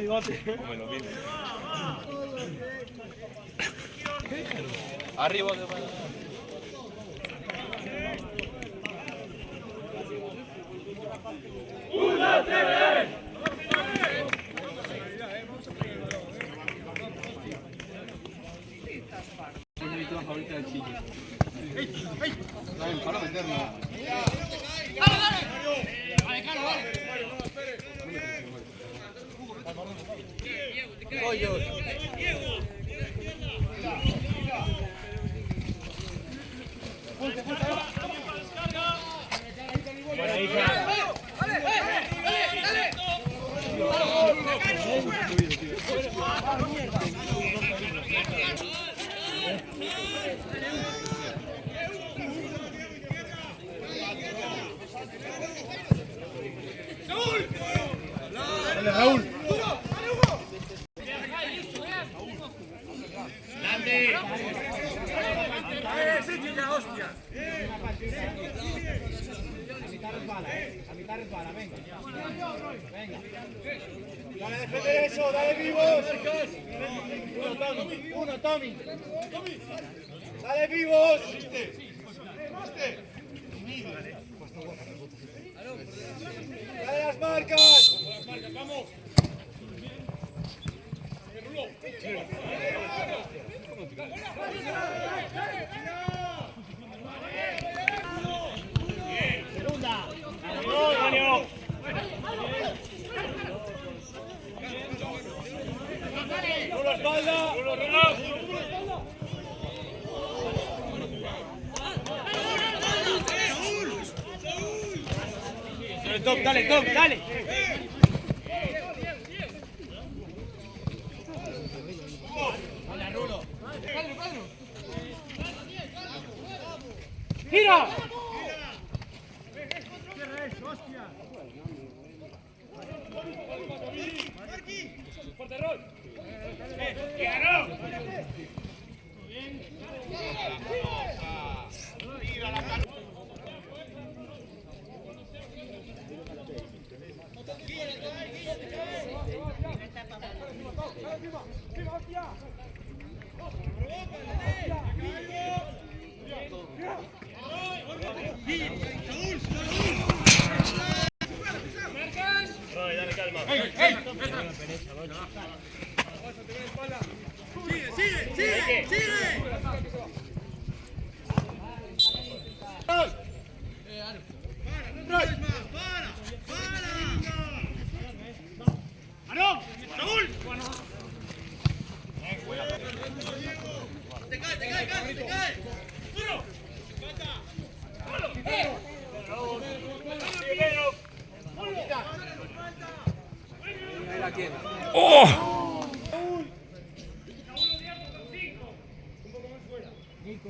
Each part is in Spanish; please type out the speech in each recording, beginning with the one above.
bigote. Como lo mismo. Arriba de para. Favorita del Chile. Dale, para meterlo. Buena hija. Dale, Raúl. A mitad resbala, venga. Venga. Dale, defender eso, dale vivos. Uno, Tommy. Dale vivos. Dale las marcas. Vamos. Segunda. Rulo espalda. Dale, Tom, dale. Hola, Rulo. ¡Gira! ¡Fuerte rol! Dale, calma. Sigue. ¡Arón! ¡Raúl! ¡Te cae! ¡Duro! ¡Oh!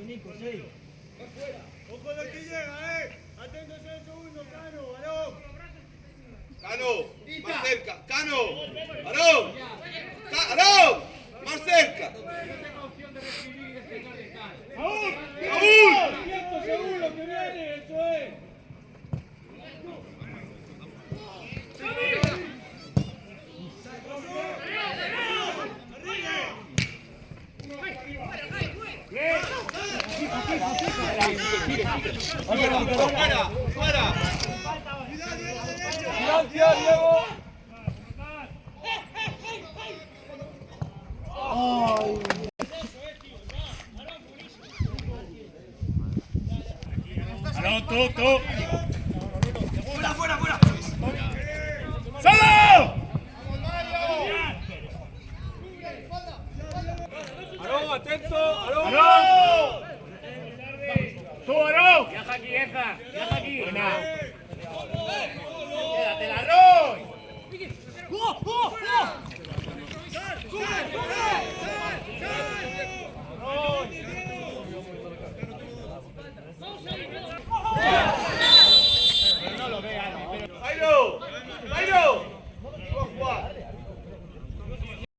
Nico, sí. Ojo de que llega, Aténtense al segundo, Cano, varón. Cano, más cerca. Cano, varón. Varón, más cerca. ¡Raúl! ¡Raúl! Según lo que viene, eso es. ¡Fuera! ¡Gracias, Diego! ¡Arón, tú!